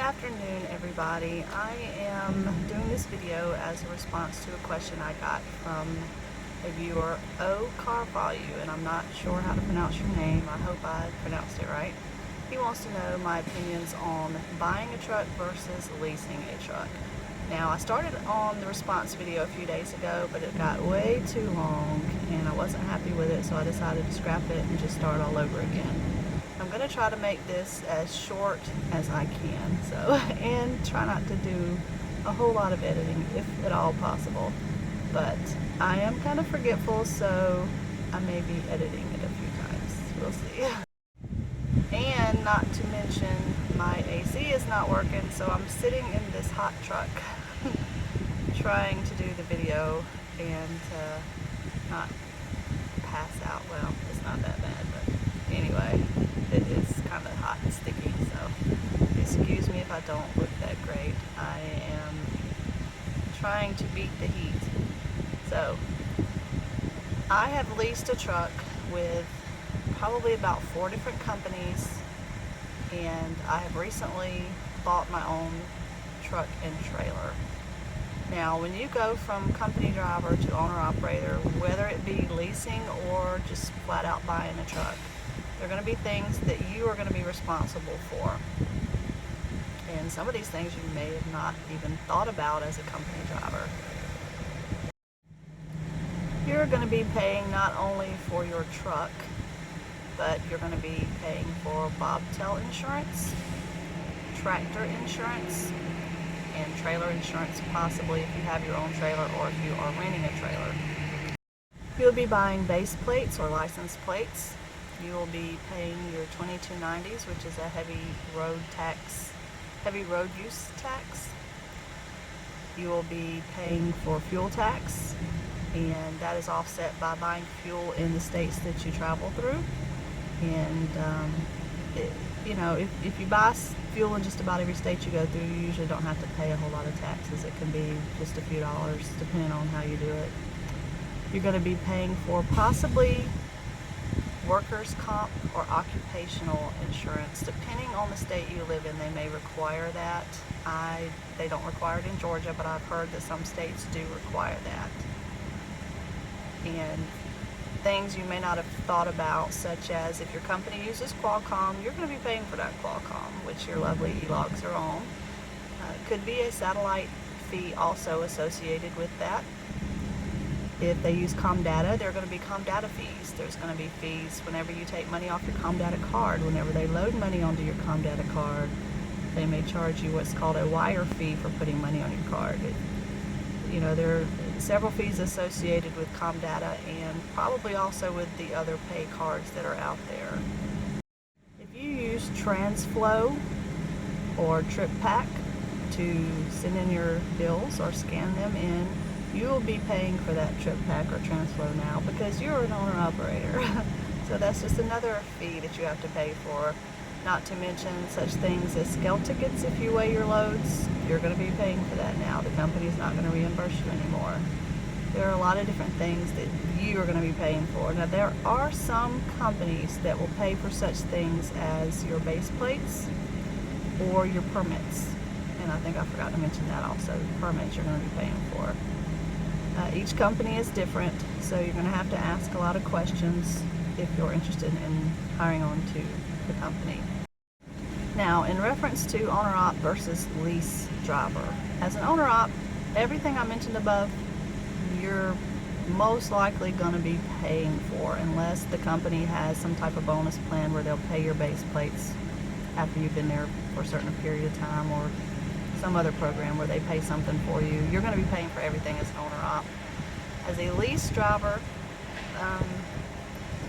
afternoon, everybody. I am doing this video as a response to a question I got from a viewer, Carvalho, and I'm not sure how to pronounce your name. I hope I pronounced it right. He wants to know my opinions on buying a truck versus leasing a truck. Now, I started on the response video a few days ago, but it got way too long and I wasn't happy with it, so I decided to scrap it and just start all over again. I'm going to try to make this as short as I can, and try not to do a whole lot of editing if at all possible. But I am kind of forgetful, so I may be editing it a few times. We'll see. And not to mention, my AC is not working, so I'm sitting in this hot truck trying to do the video and not pass out. Well, it's not that bad, but anyway, it is kind of hot and sticky, so excuse me if I don't look that great. I am trying to beat the heat. So I have leased a truck with probably about 4 different companies, and I have recently bought my own truck and trailer. Now, when you go from company driver to owner-operator, whether it be leasing or just flat out buying a truck, there are going to be things that you are going to be responsible for. And some of these things you may have not even thought about as a company driver. You're going to be paying not only for your truck, but you're going to be paying for bobtail insurance, tractor insurance, and trailer insurance, possibly if you have your own trailer or if you are renting a trailer. You'll be buying base plates or license plates. You will be paying your 2290s, which is a heavy road use tax. You will be paying for fuel tax, and that is offset by buying fuel in the states that you travel through. And if you buy fuel in just about every state you go through, you usually don't have to pay a whole lot of taxes. It can be just a few dollars depending on how you do it. You're going to be paying for possibly workers' comp or occupational insurance. Depending on the state you live in, they may require that. They don't require it in Georgia, but I've heard that some states do require that. And things you may not have thought about, such as if your company uses Qualcomm, you're going to be paying for that Qualcomm, which your lovely e-logs are on. Could be a satellite fee also associated with that. If they use Comdata, there are going to be Comdata fees. There's going to be fees whenever you take money off your Comdata card. Whenever they load money onto your Comdata card, they may charge you what's called a wire fee for putting money on your card. There are several fees associated with Comdata and probably also with the other pay cards that are out there. If you use TransFlow or TripPack to send in your bills or scan them in, you will be paying for that TripPack or TransFlow now because you're an owner-operator. So that's just another fee that you have to pay for. Not to mention such things as scale tickets. If you weigh your loads, you're going to be paying for that now. The company's not going to reimburse you anymore. There are a lot of different things that you are going to be paying for. Now, there are some companies that will pay for such things as your base plates or your permits. And I think I forgot to mention that also. Permits you're going to be paying for. Each company is different, so you're going to have to ask a lot of questions if you're interested in hiring on to the company. Now, in reference to owner-op versus lease driver, as an owner-op, everything I mentioned above, you're most likely going to be paying for, unless the company has some type of bonus plan where they'll pay your base plates after you've been there for a certain period of time, or some other program where they pay something for you. You're going to be paying for everything as an owner-op. As a lease driver,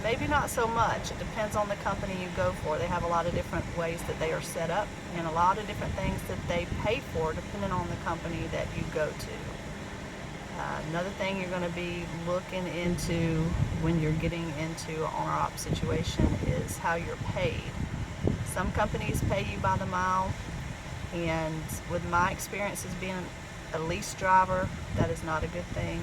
maybe not so much. It depends on the company you go for. They have a lot of different ways that they are set up and a lot of different things that they pay for depending on the company that you go to. Another thing you're going to be looking into when you're getting into an owner-op situation is how you're paid. Some companies pay you by the mile, and with my experience as being a lease driver, that is not a good thing.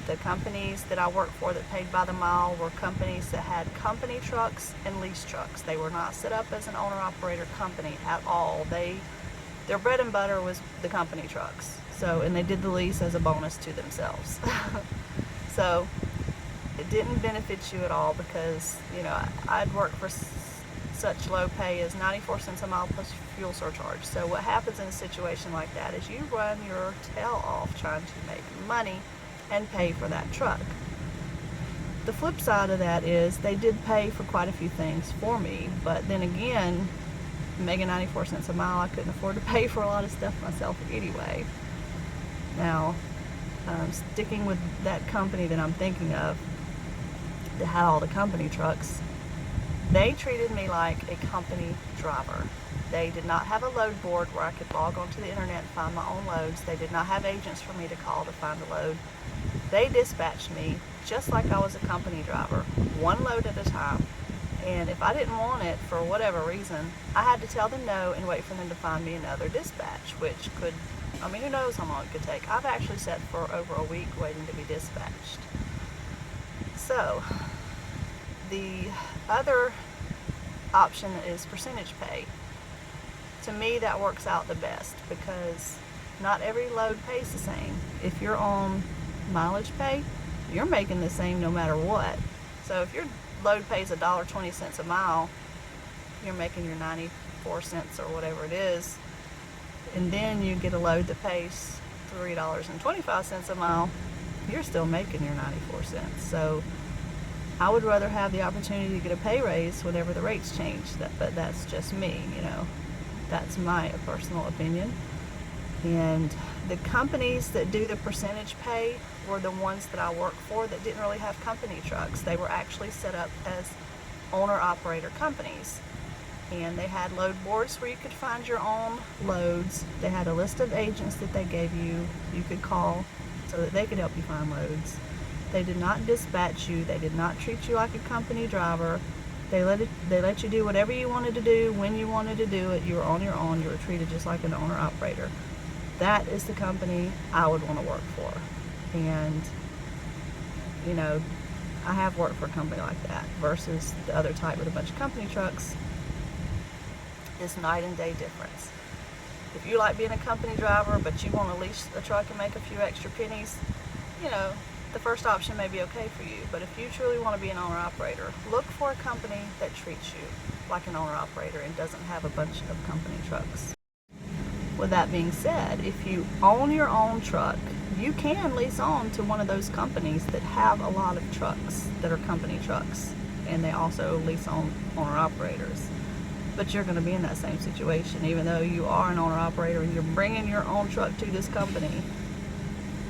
The companies that I worked for that paid by the mile were companies that had company trucks and lease trucks. They were not set up as an owner-operator company at all. They their bread and butter was the company trucks. So, and they did the lease as a bonus to themselves. So it didn't benefit you at all because, you know, I'd work for such low pay as 94 cents a mile plus fuel surcharge. So what happens in a situation like that is you run your tail off trying to make money and pay for that truck. The flip side of that is they did pay for quite a few things for me, but then again, making 94 cents a mile, I couldn't afford to pay for a lot of stuff myself anyway. Now, sticking with that company that I'm thinking of that had all the company trucks, they treated me like a company driver. They did not have a load board where I could log onto the internet and find my own loads. They did not have agents for me to call to find a load. They dispatched me just like I was a company driver, one load at a time. And if I didn't want it for whatever reason, I had to tell them no and wait for them to find me another dispatch, which could, I mean, who knows how long it could take. I've actually sat for over a week waiting to be dispatched. So, the other option is percentage pay. To me, that works out the best because not every load pays the same. If you're on mileage pay, you're making the same no matter what. So if your load pays $1.20 a mile, you're making your 94 cents or whatever it is, and then you get a load that pays $3.25 a mile, you're still making your 94 cents. So I would rather have the opportunity to get a pay raise whenever the rates change. But that's just me, you know. That's my personal opinion. And the companies that do the percentage pay were the ones that I worked for that didn't really have company trucks. They were actually set up as owner-operator companies. And they had load boards where you could find your own loads. They had a list of agents that they gave you could call so that they could help you find loads. They did not dispatch you. They did not treat you like a company driver. They let you do whatever you wanted to do, when you wanted to do it. You were on your own. You were treated just like an owner-operator. That is the company I would want to work for. And, you know, I have worked for a company like that versus the other type with a bunch of company trucks. It's night and day difference. If you like being a company driver but you want to lease a truck and make a few extra pennies, you know, the first option may be okay for you. But if you truly want to be an owner-operator, look for a company that treats you like an owner-operator and doesn't have a bunch of company trucks. With that being said, if you own your own truck, you can lease on to one of those companies that have a lot of trucks that are company trucks, and they also lease on owner-operators. But you're going to be in that same situation. Even though you are an owner-operator and you're bringing your own truck to this company,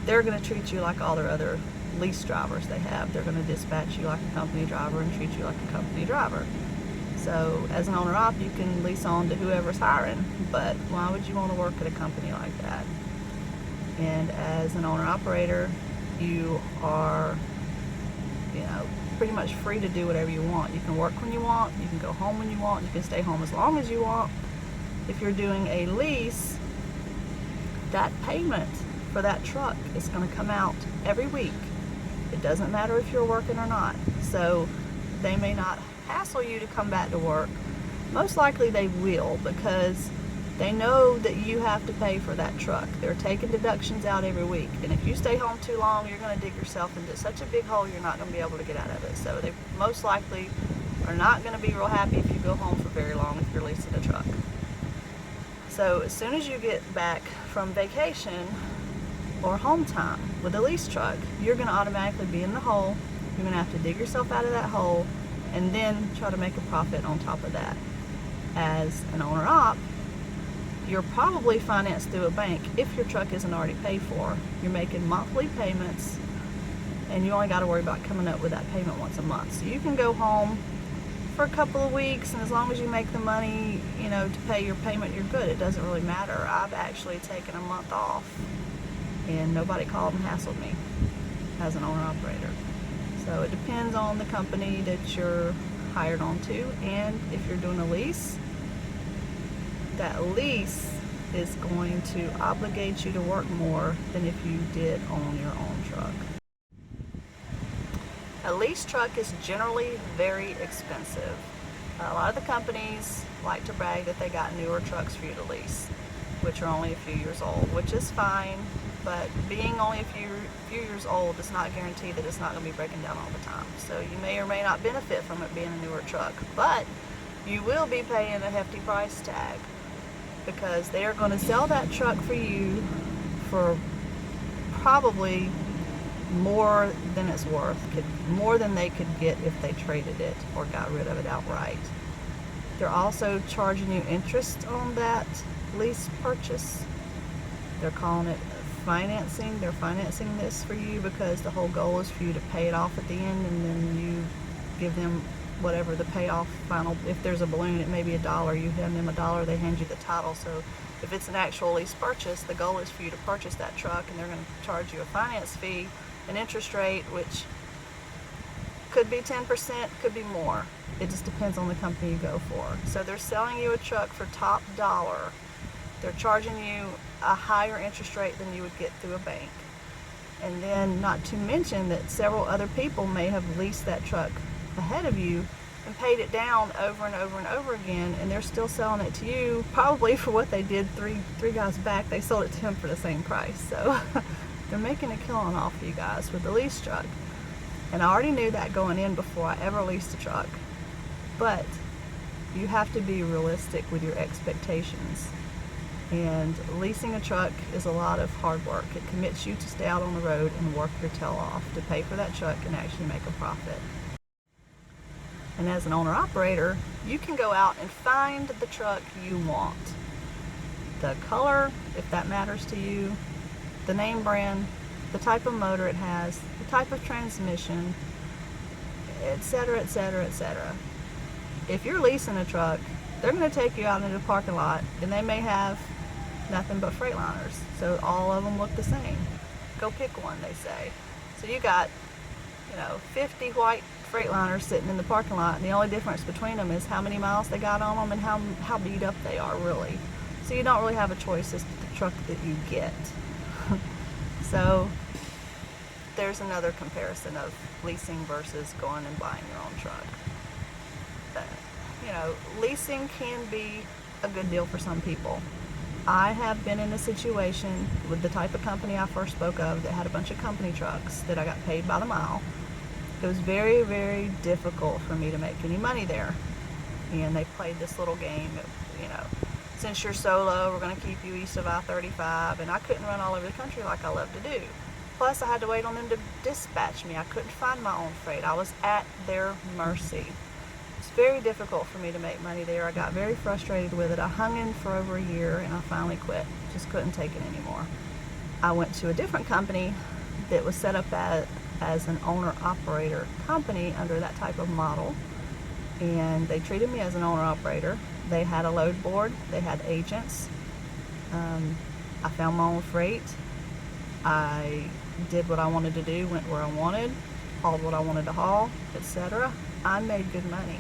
they're going to treat you like all their other lease drivers they have. They're going to dispatch you like a company driver and treat you like a company driver. So as an owner-op, you can lease on to whoever's hiring, but why would you want to work at a company like that? And as an owner-operator, you are, you know, pretty much free to do whatever you want. You can work when you want, you can go home when you want, you can stay home as long as you want. If you're doing a lease, that payment for that truck is going to come out every week. It doesn't matter if you're working or not. So they may not hassle you to come back to work. Most likely they will, because they know that you have to pay for that truck. They're taking deductions out every week, and if you stay home too long, you're going to dig yourself into such a big hole you're not going to be able to get out of it. So they most likely are not going to be real happy if you go home for very long if you're leasing a truck. So as soon as you get back from vacation or home time with a lease truck, you're going to automatically be in the hole. You're going to have to dig yourself out of that hole and then try to make a profit on top of that. As an owner-op, you're probably financed through a bank if your truck isn't already paid for. You're making monthly payments, and you only got to worry about coming up with that payment once a month. So you can go home for a couple of weeks, and as long as you make the money, you know, to pay your payment, you're good. It doesn't really matter. I've actually taken a month off, and nobody called and hassled me as an owner-operator. So it depends on the company that you're hired onto, and if you're doing a lease, that lease is going to obligate you to work more than if you did own your own truck. A lease truck is generally very expensive. A lot of the companies like to brag that they got newer trucks for you to lease. which are only a few years old, which is fine, but being only a few years old does not guarantee that it's not going to be breaking down all the time. So you may or may not benefit from it being a newer truck, but you will be paying a hefty price tag, because they are going to sell that truck for you for probably more than it's worth, more than they could get if they traded it or got rid of it outright. They're also charging you interest on that lease purchase. They're calling it financing. They're financing this for you because the whole goal is for you to pay it off at the end, and then you give them whatever the payoff final. If there's a balloon, it may be $1. You hand them $1, they hand you the title. So if it's an actual lease purchase, the goal is for you to purchase that truck, and they're going to charge you a finance fee, an interest rate, which could be 10%, could be more. It just depends on the company you go for. So they're selling you a truck for top dollar. They're charging you a higher interest rate than you would get through a bank. And then, not to mention that several other people may have leased that truck ahead of you and paid it down over and over and over again, and they're still selling it to you probably for what they did three guys back. They sold it to him for the same price. So they're making a killing off of you guys with the lease truck. And I already knew that going in before I ever leased a truck. But you have to be realistic with your expectations. And leasing a truck is a lot of hard work. It commits you to stay out on the road and work your tail off to pay for that truck and actually make a profit. And as an owner-operator, you can go out and find the truck you want. The color, if that matters to you, the name brand, the type of motor it has, the type of transmission, etc., etc., etc. If you're leasing a truck, they're going to take you out into the parking lot, and they may have nothing but Freightliners. So all of them look the same. Go pick one, they say. So you got, 50 white Freightliners sitting in the parking lot, and the only difference between them is how many miles they got on them and how beat up they are, really. So you don't really have a choice as to the truck that you get. So there's another comparison of leasing versus going and buying your own truck. Leasing can be a good deal for some people. I have been in a situation with the type of company I first spoke of that had a bunch of company trucks that I got paid by the mile. It was very, very difficult for me to make any money there. And they played this little game, since you're solo, we're going to keep you east of I-35, and I couldn't run all over the country like I love to do. Plus, I had to wait on them to dispatch me. I couldn't find my own freight. I was at their mercy. It's very difficult for me to make money there. I got very frustrated with it. I hung in for over a year, and I finally quit. Just couldn't take it anymore. I went to a different company that was set up as an owner-operator company under that type of model, and they treated me as an owner-operator. They had a load board, they had agents. I found my own freight. I did what I wanted to do, went where I wanted, hauled what I wanted to haul, etc. I made good money,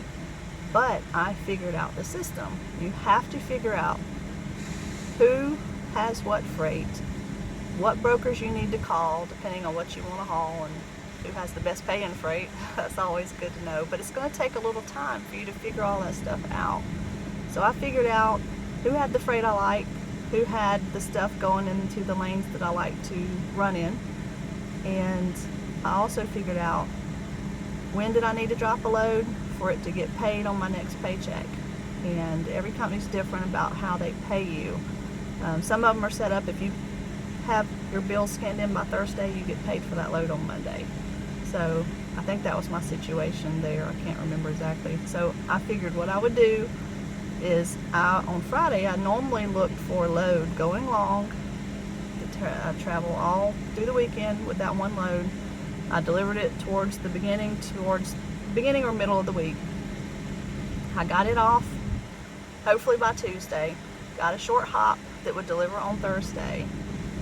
but I figured out the system. You have to figure out who has what freight, what brokers you need to call depending on what you want to haul, and who has the best paying freight. That's always good to know, but it's going to take a little time for you to figure all that stuff out. So I figured out who had the freight I like, who had the stuff going into the lanes that I like to run in, and I also figured out when did I need to drop a load for it to get paid on my next paycheck. And every company's different about how they pay you. Some of them are set up, if you have your bill scanned in by Thursday, you get paid for that load on Monday. So I think that was my situation there. I can't remember exactly. So I figured what I would do is on Friday, I normally look for a load going long. I travel all through the weekend with that one load. I delivered it towards the beginning or middle of the week. I got it off hopefully by Tuesday. Got a short hop that would deliver on Thursday.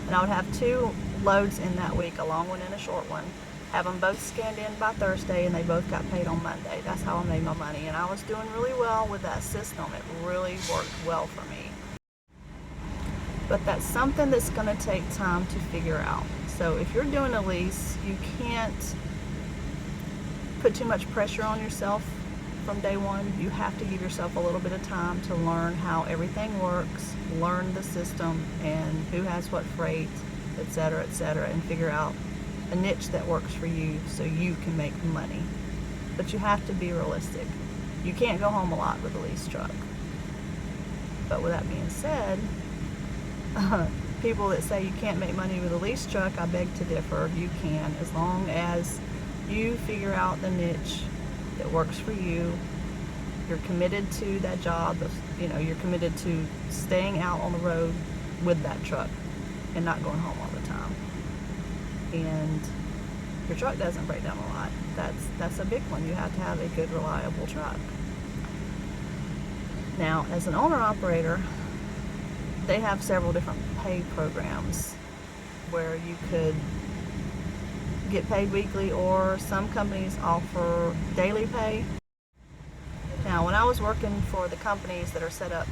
And I would have 2 loads in that week, a long one and a short one. Have them both scanned in by Thursday, and they both got paid on Monday. That's how I made my money, and I was doing really well with that system. It really worked well for me. But that's something that's going to take time to figure out. So if you're doing a lease, you can't put too much pressure on yourself from day one. You have to give yourself a little bit of time to learn how everything works, learn the system and who has what freight, etc., and figure out a niche that works for you so you can make money. But you have to be realistic. You can't go home a lot with a lease truck. But with that being said, people that say you can't make money with a lease truck, I beg to differ. You can, as long as you figure out the niche that works for you. You're committed to that job. You're committed to staying out on the road with that truck and not going home all the time. And your truck doesn't break down a lot. That's a big one. You have to have a good, reliable truck. Now, as an owner-operator, they have several different pay programs where you could get paid weekly, or some companies offer daily pay. Now, when I was working for the companies that are set up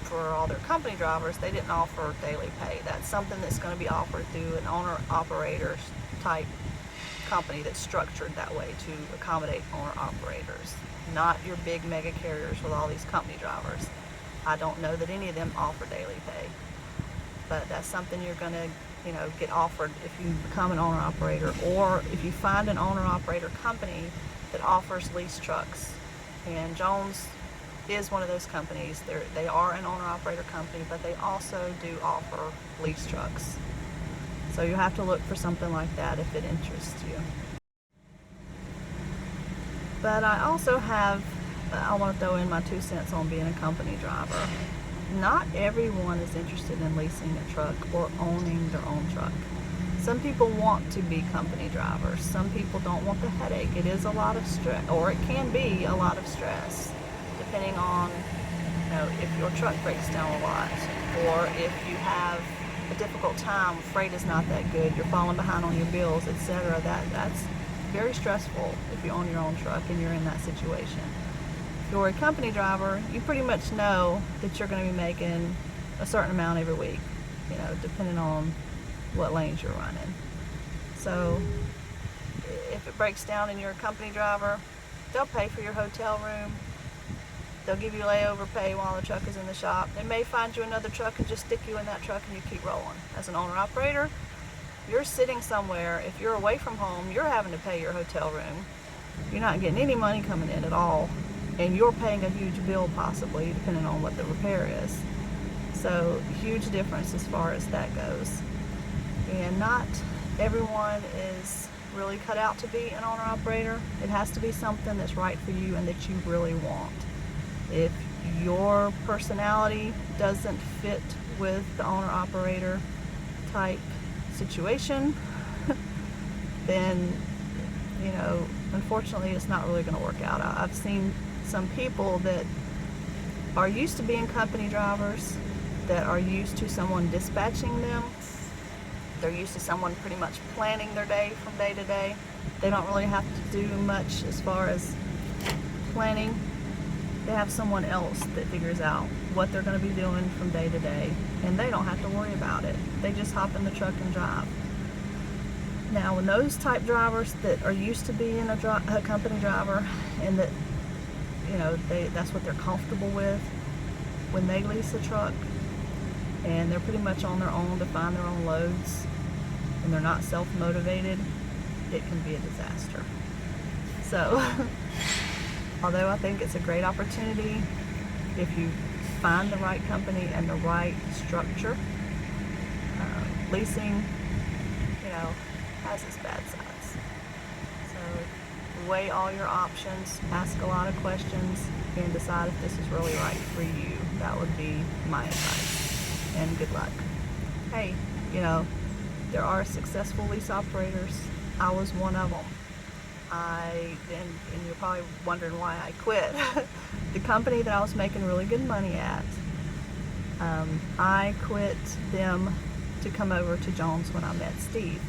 for all their company drivers, they didn't offer daily pay. That's something that's going to be offered through an owner-operator type company that's structured that way to accommodate owner-operators, not your big mega carriers with all these company drivers. I don't know that any of them offer daily pay, but that's something you're going to get offered if you become an owner-operator, or if you find an owner-operator company that offers lease trucks. And Jones is one of those companies. They are an owner-operator company, but they also do offer lease trucks. So you have to look for something like that if it interests you. But I also I want to throw in my 2 cents on being a company driver. Not everyone is interested in leasing a truck or owning their own truck. Some people want to be company drivers. Some people don't want the headache. It is a lot of stress, or it can be a lot of stress, depending on if your truck breaks down a lot, or if you have a difficult time, freight is not that good, you're falling behind on your bills, etc. That's very stressful if you own your own truck and you're in that situation. If you're a company driver, you pretty much know that you're going to be making a certain amount every week, depending on what lanes you're running. So if it breaks down and you're a company driver, they'll pay for your hotel room. They'll give you layover pay while the truck is in the shop. They may find you another truck and just stick you in that truck and you keep rolling. As an owner-operator, you're sitting somewhere. If you're away from home, you're having to pay your hotel room. You're not getting any money coming in at all. And you're paying a huge bill possibly, depending on what the repair is. So, huge difference as far as that goes. And not everyone is really cut out to be an owner-operator. It has to be something that's right for you and that you really want. If your personality doesn't fit with the owner-operator type situation, then, unfortunately it's not really going to work out. I've seen some people that are used to being company drivers, that are used to someone dispatching them. They're used to someone pretty much planning their day from day to day. They don't really have to do much as far as planning. They have someone else that figures out what they're going to be doing from day to day, and they don't have to worry about it. They just hop in the truck and drive. Now, when those type drivers that are used to being a company driver, and that that's what they're comfortable with, when they lease a truck and they're pretty much on their own to find their own loads, and they're not self-motivated, it can be a disaster. So although I think it's a great opportunity if you find the right company and the right structure, leasing has its bad sides. So weigh all your options, ask a lot of questions, and decide if this is really right for you. That would be my advice. And good luck. Hey, there are successful lease operators. I was one of them. And you're probably wondering why I quit. The company that I was making really good money at, I quit them to come over to Jones when I met Steve.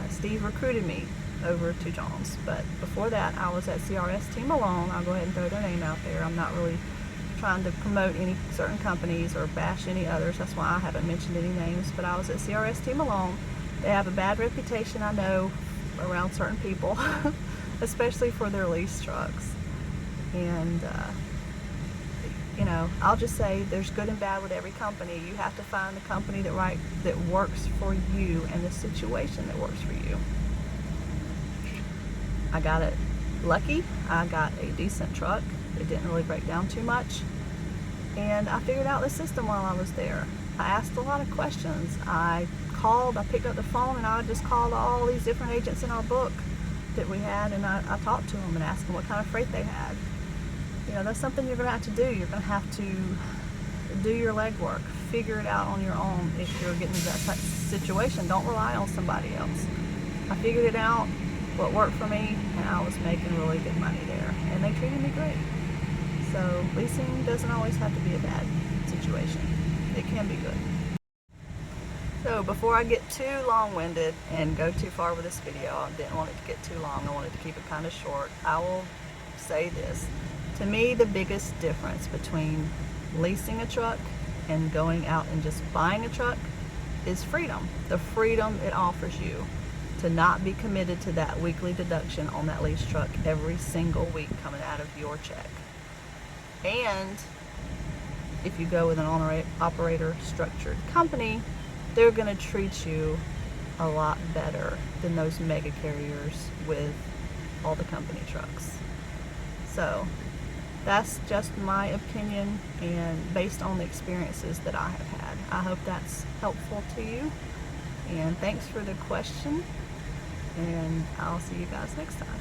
Steve recruited me over to Jones, but before that I was at CRS Team Alone. I'll go ahead and throw their name out there. I'm not really trying to promote any certain companies or bash any others. That's why I haven't mentioned any names, but I was at CRS Team Alone. They have a bad reputation, I know, around certain people, especially for their lease trucks. And you know, I'll just say there's good and bad with every company. You have to find the company that works for you and the situation that works for you. I got it lucky. I got a decent truck. It didn't really break down too much. And I figured out the system while I was there. I asked a lot of questions. I picked up the phone, and I just called all these different agents in our book that we had, and I talked to them and asked them what kind of freight they had. You know, that's something you're going to have to do. You're going to have to do your legwork, figure it out on your own. If you're getting into that situation, don't rely on somebody else. I figured it out, what worked for me, and I was making really good money there, and they treated me great. So leasing doesn't always have to be a bad situation. It can be good. So before I get too long-winded and go too far with this video, I didn't want it to get too long. I wanted to keep it kind of short. I will say this. To me, the biggest difference between leasing a truck and going out and just buying a truck is freedom. The freedom it offers you to not be committed to that weekly deduction on that lease truck every single week coming out of your check. And if you go with an owner-operator structured company, they're going to treat you a lot better than those mega carriers with all the company trucks. So that's just my opinion and based on the experiences that I have had. I hope that's helpful to you. And thanks for the question. And I'll see you guys next time.